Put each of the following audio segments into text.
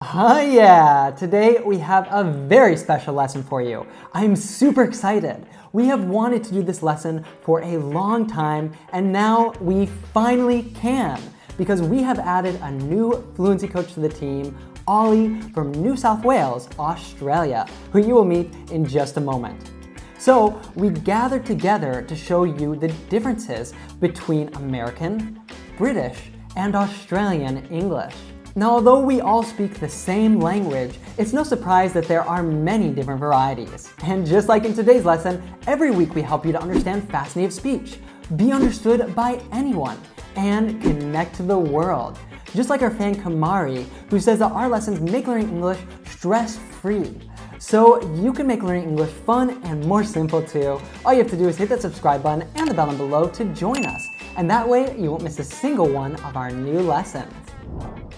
Yeah, today we have a very special lesson for you. I'm super excited. We have wanted to do this lesson for a long time, and now we finally can because we have added a new fluency coach to the team, Ollie from New South Wales, Australia, who you will meet in just a moment. So we gathered together to show you the differences between American, British, and Australian English. Now, although we all speak the same language, it's no surprise that there are many different varieties. And just like in today's lesson, every week we help you to understand fast native speech, be understood by anyone, and connect to the world. Just like our fan Kamari, who says that our lessons make learning English stress-free. So you can make learning English fun and more simple too. All you have to do is hit that subscribe button and the bell down below to join us. And that way you won't miss a single one of our new lessons.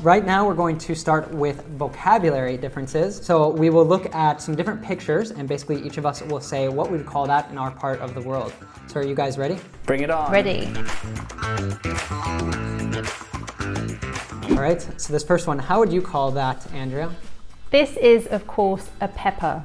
Right now we're going to start with vocabulary differences. So we will look at some different pictures and basically each of us will say what we would call that in our part of the world. So are you guys ready? Bring it on. Ready. All right, so this first one, how would you call that, Andrea? This is, of course, a pepper.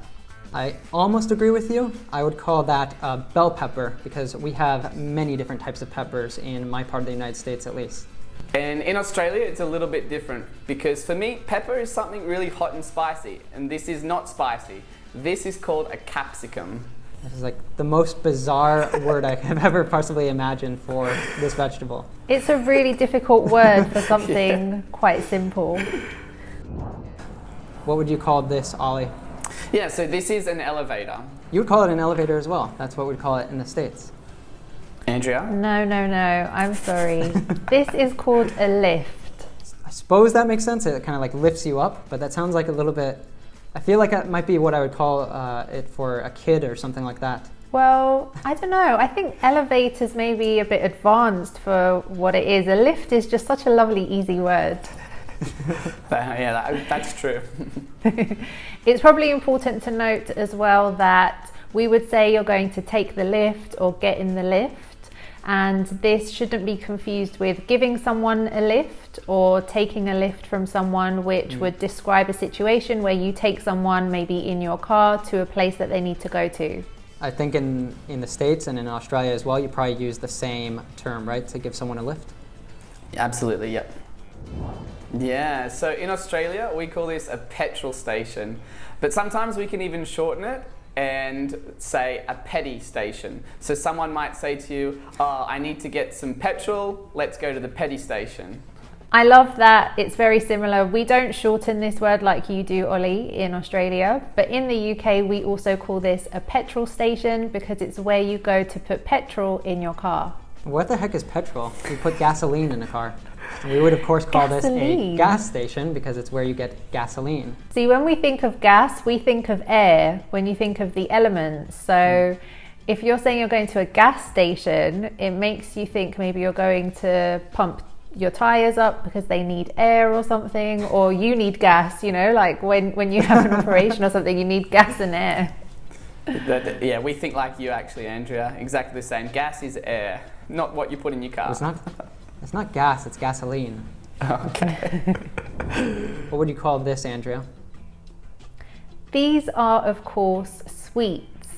I almost agree with you. I would call that a bell pepper because we have many different types of peppers in my part of the United States at least. And in Australia, it's a little bit different because for me, pepper is something really hot and spicy, and this is not spicy. This is called a capsicum. This is like the most bizarre word I have ever possibly imagined for this vegetable. It's a really difficult word for something quite simple. What would you call this, Ollie? Yeah, so this is an elevator. You would call it an elevator as well. That's what we'd call it in the States. Andrea? No, I'm sorry. This is called a lift. I suppose that makes sense. It kind of like lifts you up, but that sounds like a little bit, I feel like that might be what I would call it for a kid or something like that. Well, I don't know. I think elevators may be a bit advanced for what it is. A lift is just such a lovely, easy word. Yeah, that's true. It's probably important to note as well that we would say you're going to take the lift or get in the lift. And this shouldn't be confused with giving someone a lift or taking a lift from someone, which would describe a situation where you take someone maybe in your car to a place that they need to go to. I think in the States and in Australia as well, you probably use the same term, right, to give someone a lift? Absolutely, yep. Yeah, so in Australia, we call this a petrol station, but sometimes we can even shorten it and say a petty station. So someone might say to you, oh, I need to get some petrol, let's go to the petty station. I love that. It's very similar. We don't shorten this word like you do, Ollie, in Australia, but in the UK we also call this a petrol station because it's where you go to put petrol in your car. What the heck is petrol? We put gasoline in a car. We would of course call this a gas station because it's where you get gasoline. See, when we think of gas, we think of air when you think of the elements. So if you're saying you're going to a gas station, it makes you think maybe you're going to pump your tires up because they need air or something, or you need gas, you know, like when you have an operation or something, you need gas and air. Yeah, we think like you actually, Andrea, exactly the same. Gas is air, not what you put in your car. It's not gas, it's gasoline. Okay. What would you call this, Andrea? These are, of course, sweets.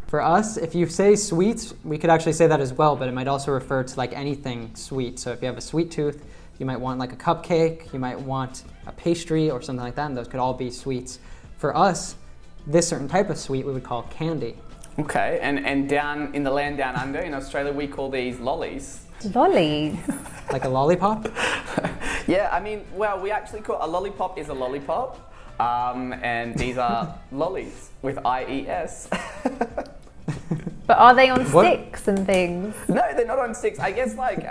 For us, if you say sweets, we could actually say that as well, but it might also refer to like anything sweet. So if you have a sweet tooth, you might want like a cupcake, you might want a pastry or something like that, and those could all be sweets. For us, this certain type of sweet we would call candy. Okay, and down in the land down under, in Australia, we call these lollies. Lollies. Like a lollipop? Yeah, I mean, well, we actually call a lollipop is a lollipop, and these are lollies with IES. But are they on sticks and things? No, they're not on sticks. I guess like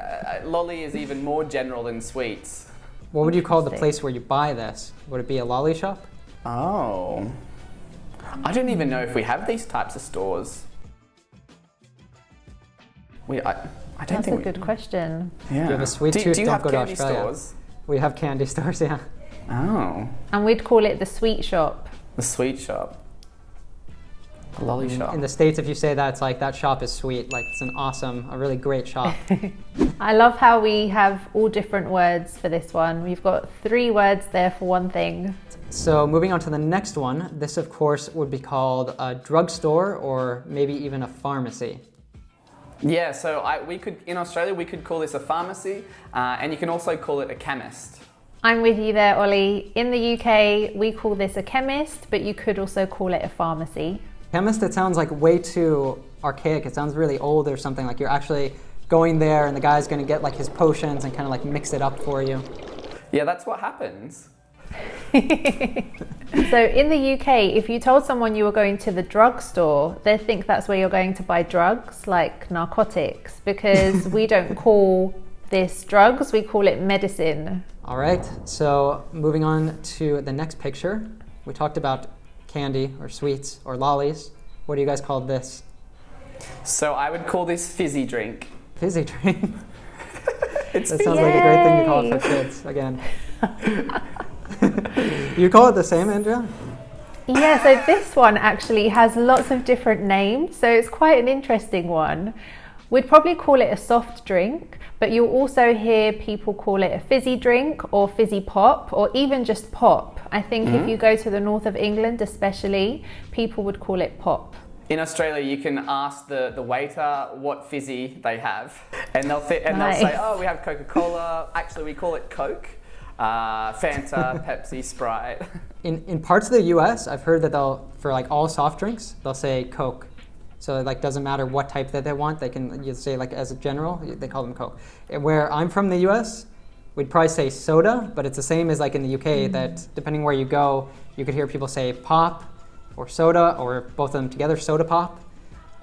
lolly is even more general than sweets. What would you call the place where you buy this? Would it be a lolly shop? Oh. I don't even know if we have these types of stores. I don't That's think a good question. Yeah. If you have a sweet tooth, do you don't have go to candy Australia. stores? We have candy stores, yeah. Oh. And we'd call it the sweet shop. The sweet shop. A lolly shop. In the States, if you say that, it's like that shop is sweet. Like it's a really great shop. I love how we have all different words for this one. We've got 3 words there for one thing. So moving on to the next one, this of course would be called a drugstore or maybe even a pharmacy. Yeah, so in Australia, we could call this a pharmacy, and you can also call it a chemist. I'm with you there, Ollie. In the UK, we call this a chemist, but you could also call it a pharmacy. Chemist, it sounds like way too archaic. It sounds really old or something, like you're actually going there and the guy's gonna get like his potions and kind of like mix it up for you. Yeah, that's what happens. So in the UK, if you told someone you were going to the drugstore, they'd think that's where you're going to buy drugs, like narcotics, because we don't call this drugs, we call it medicine. All right, so moving on to the next picture. We talked about candy or sweets or lollies. What do you guys call this? So I would call this fizzy drink. Fizzy drink? That sounds like a great thing to call it for kids, again. You call it the same, Andrea? Yeah, so this one actually has lots of different names, so it's quite an interesting one. We'd probably call it a soft drink, but you'll also hear people call it a fizzy drink or fizzy pop or even just pop. I think if you go to the north of England especially, people would call it pop. In Australia, you can ask the waiter what fizzy they have, and they'll say, oh, we have Coca-Cola. Actually, we call it Coke, Fanta, Pepsi, Sprite. In parts of the US, I've heard that for like all soft drinks, they'll say Coke. So it like doesn't matter what type that they want, you say like as a general, they call them Coke. Where I'm from the US, we'd probably say soda, but it's the same as like in the UK that depending where you go, you could hear people say pop or soda or both of them together, soda pop.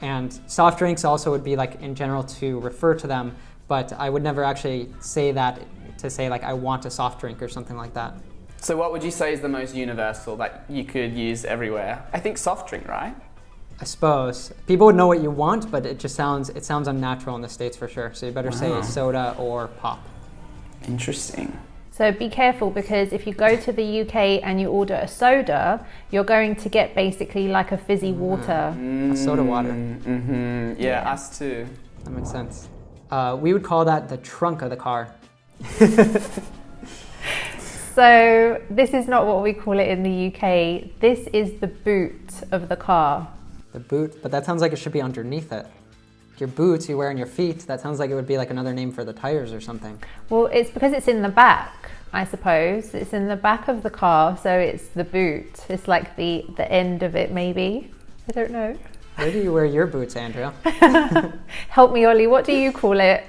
And soft drinks also would be like in general to refer to them, but I would never actually say that to say like I want a soft drink or something like that. So what would you say is the most universal that you could use everywhere? I think soft drink, right? I suppose. People would know what you want, but it sounds unnatural in the States for sure. So you better say soda or pop. Interesting. So be careful, because if you go to the UK and you order a soda, you're going to get basically like a fizzy water. A soda water. Yeah, us too. That makes sense. We would call that the trunk of the car. So this is not what we call it in the UK. This is the boot of the car. The boot, but that sounds like it should be underneath it. Your boots you wear on your feet, that sounds like it would be like another name for the tires or something. Well, it's because it's in the back, I suppose. It's in the back of the car, so it's the boot. It's like the end of it, maybe. I don't know. Where do you wear your boots, Andrea? Help me, Ollie. What do you call it?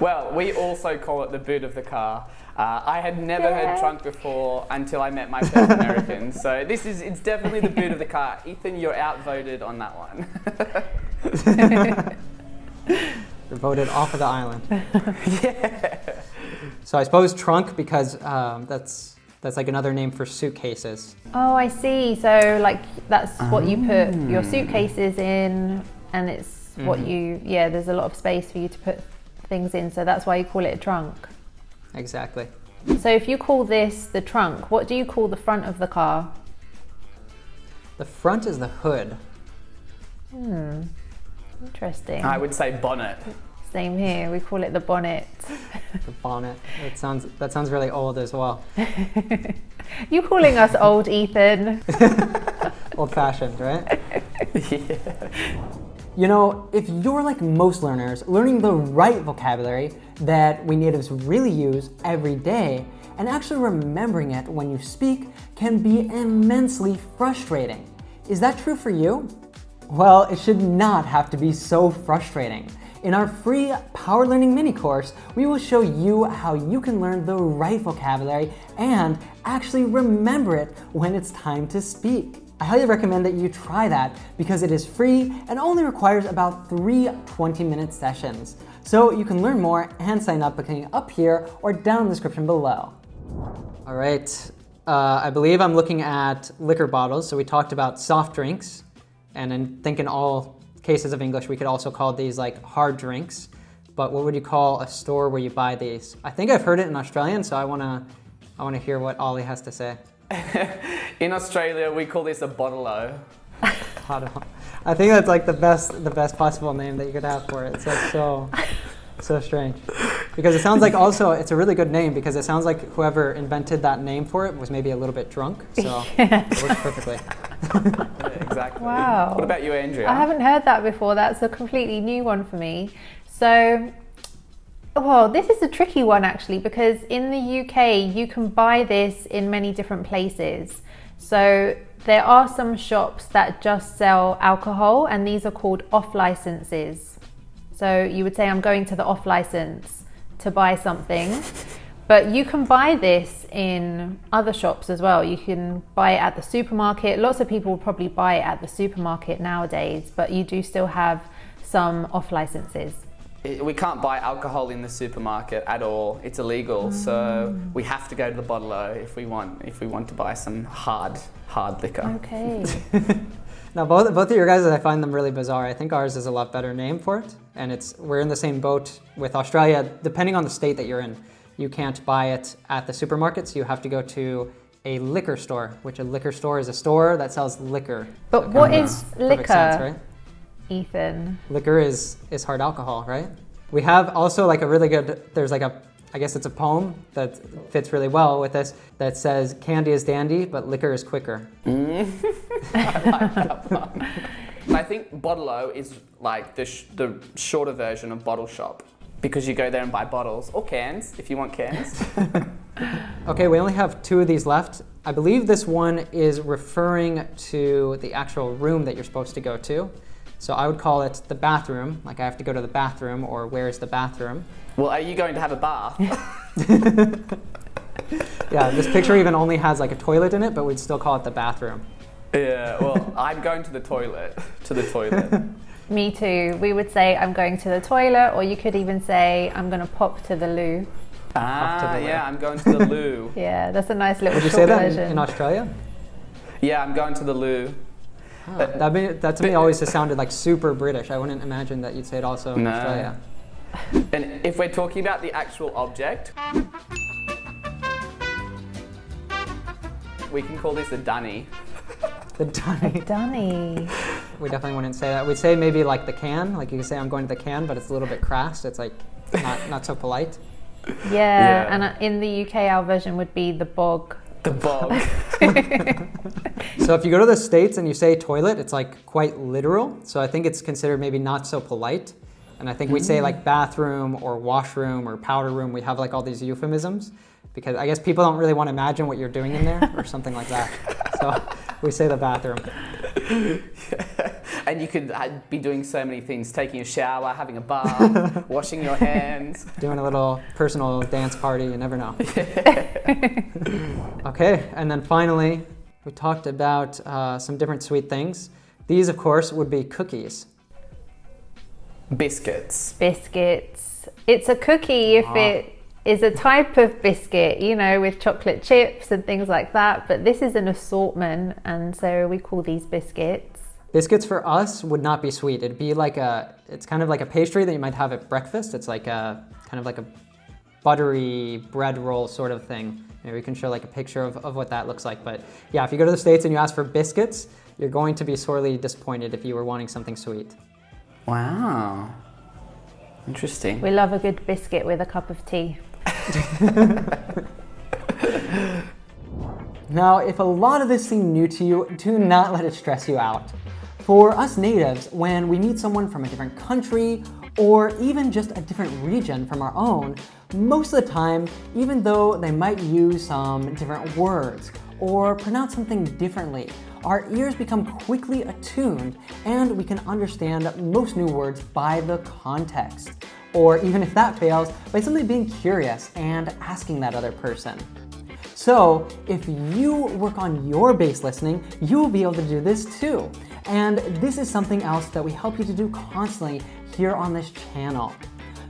Well, we also call it the boot of the car. I had never heard trunk before until I met my first American. So it's definitely the boot of the car. Ethan, you're outvoted on that one. You're voted off of the island. Yeah. So I suppose trunk because that's like another name for suitcases. Oh, I see. So like that's what you put your suitcases in, and it's what there's a lot of space for you to put things in. So that's why you call it a trunk. Exactly. So if you call this the trunk, what do you call the front of the car? The front is the hood. Interesting. I would say bonnet. Same here. We call it the bonnet. The bonnet. That sounds really old as well. You calling us old, Ethan? Old-fashioned, right? Yeah. You know, if you're like most learners, learning the right vocabulary that we natives really use every day and actually remembering it when you speak can be immensely frustrating. Is that true for you? Well, it should not have to be so frustrating. In our free Power Learning mini course, we will show you how you can learn the right vocabulary and actually remember it when it's time to speak. I highly recommend that you try that because it is free and only requires about 3 20-minute sessions. So you can learn more and sign up by clicking up here or down in the description below. All right, I believe I'm looking at liquor bottles. So we talked about soft drinks, and I think in all cases of English, we could also call these like hard drinks. But what would you call a store where you buy these? I think I've heard it in Australian, so I wanna hear what Ollie has to say. In Australia, we call this a bottle-o. I think that's like the best possible name that you could have for it. It's like so strange. Because it sounds like also, it's a really good name because it sounds like whoever invented that name for it was maybe a little bit drunk. So it works perfectly. Yeah, exactly. Wow. What about you, Andrea? I haven't heard that before. That's a completely new one for me. So, well, this is a tricky one actually, because in the UK, you can buy this in many different places. So there are some shops that just sell alcohol, and these are called off licenses. So you would say, I'm going to the off license to buy something. But you can buy this in other shops as well. You can buy it at the supermarket. Lots of people will probably buy it at the supermarket nowadays, but you do still have some off licenses. We can't buy alcohol in the supermarket at all. It's illegal, so we have to go to the bottle-o if we want to buy some hard liquor. Okay. Now, both of your guys, I find them really bizarre. I think ours is a lot better name for it, and we're in the same boat with Australia. Depending on the state that you're in, you can't buy it at the supermarkets. You have to go to a liquor store, which a liquor store is a store that sells liquor. But So it what kinda is makes liquor, perfect sense, right? Ethan? Liquor is hard alcohol, right? We have also like a really good, there's like I guess it's a poem that fits really well with this that says, candy is dandy, but liquor is quicker. I like that one. I think bottle-o is like the shorter version of bottle shop, because you go there and buy bottles or cans if you want cans. Okay, we only have 2 of these left. I believe this one is referring to the actual room that you're supposed to go to. So I would call it the bathroom, like I have to go to the bathroom, or where's the bathroom? Well, are you going to have a bath? Yeah, this picture even only has like a toilet in it, but we'd still call it the bathroom. Yeah, well, I'm going to the toilet. Me too. We would say, I'm going to the toilet, or you could even say, I'm going to pop to the loo. Yeah, I'm going to the loo. Yeah, that's a nice little Would you short say that version. in Australia? Yeah, I'm going to the loo. That to me always just sounded like super British. I wouldn't imagine that you'd say it also in Australia. And if we're talking about the actual object, we can call this a dunny. The dunny. Dunny. We definitely wouldn't say that. We'd say maybe like the can. Like you could say, I'm going to the can, but it's a little bit crass. It's like not so polite. Yeah, and in the UK, our version would be the bog. The bog. So if you go to the States and you say toilet, it's like quite literal. So I think it's considered maybe not so polite. And I think we say like bathroom or washroom or powder room. We have like all these euphemisms because I guess people don't really want to imagine what you're doing in there or something like that. So we say the bathroom. Yeah. And you could be doing so many things, taking a shower, having a bath, washing your hands. Doing a little personal dance party, you never know. Okay, and then finally, we talked about some different sweet things. These, of course, would be cookies. Biscuits. Biscuits. It's a cookie if it is a type of biscuit, you know, with chocolate chips and things like that. But this is an assortment, and so we call these biscuits. Biscuits for us would not be sweet. It'd be like it's kind of like a pastry that you might have at breakfast. It's like kind of like a buttery bread roll sort of thing. Maybe we can show like a picture of what that looks like. But yeah, if you go to the States and you ask for biscuits, you're going to be sorely disappointed if you were wanting something sweet. Wow. Interesting. We love a good biscuit with a cup of tea. Now, if a lot of this seemed new to you, do not let it stress you out. For us natives, when we meet someone from a different country or even just a different region from our own, most of the time, even though they might use some different words or pronounce something differently, our ears become quickly attuned and we can understand most new words by the context. Or even if that fails, by simply being curious and asking that other person. So if you work on your base listening, you will be able to do this too. And this is something else that we help you to do constantly here on this channel.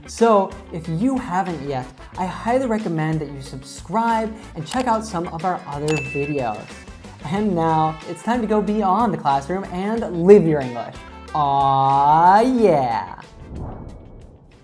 So if you haven't yet, I highly recommend that you subscribe and check out some of our other videos. And now it's time to go beyond the classroom and live your English. Aw, yeah!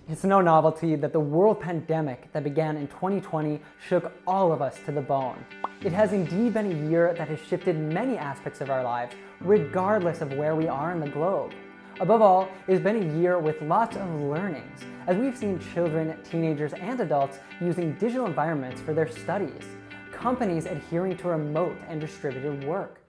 It's no novelty that the world pandemic that began in 2020 shook all of us to the bone. It has indeed been a year that has shifted many aspects of our lives, regardless of where we are in the globe. Above all, it has been a year with lots of learnings, as we've seen children, teenagers, and adults using digital environments for their studies, companies adhering to remote and distributed work,